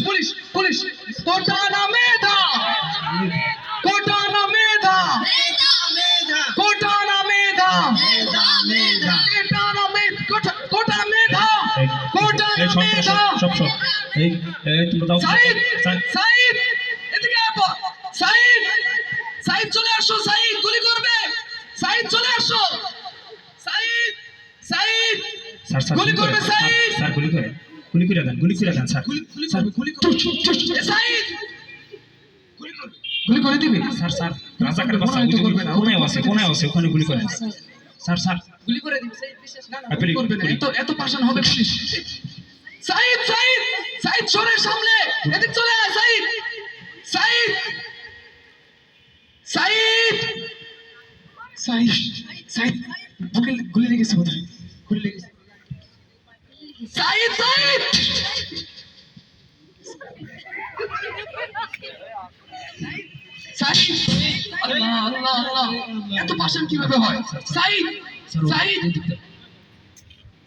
police police কোটা না মেধা কোটা না মেধা কোটা না মেধা কোটা না মেধা কোটা মেধা কোটা না মেধা এই তোমরা দাও সাইদ সাইদ এদিকে আপা সাইদ সাইদ চলে আসো সাইদ গুলি করবে সাইদ চলে আসো সাইদ সাইদ স্যার স্যার গুলি করবে সাইদ স্যার গুলি করে দেন স্যার গুলি সাইদ গুলি করে দিবে স্যার স্যার রাজাকার বাসা কোনায় আছে ওখানে গুলি করেন স্যার স্যার গুলি করে দিবে সাইদ বিশেষ না গুলি করবে না এত পাশান হবে পুলিশ সাইদ সাইদ সাইদ সরে সামনে এদিক চলে আয় সাইদ সাইদ সাইদ সাইদ সাইদ বুকে গুলি লেগেছে বোধহয় গুলি লেগেছে সাইদ সাইদ সাইদ আল্লাহ আল্লাহ আল্লাহ এত পাশান কিভাবে হয় সাইদ সাইদ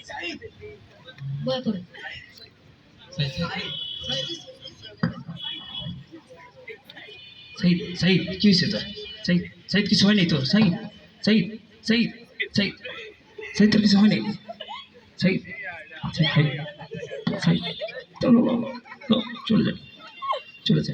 সাইদ বয় করে সাইদ সাইদ কি হয়েছে তোর সাইদ সাইদ কিছু হয়নি তোর সাইদ সাইদ সাইদ সাইদ সাইদ তোর কিছু হয়নি সাইদ সাইদ সাইদ চলে যা চলে যা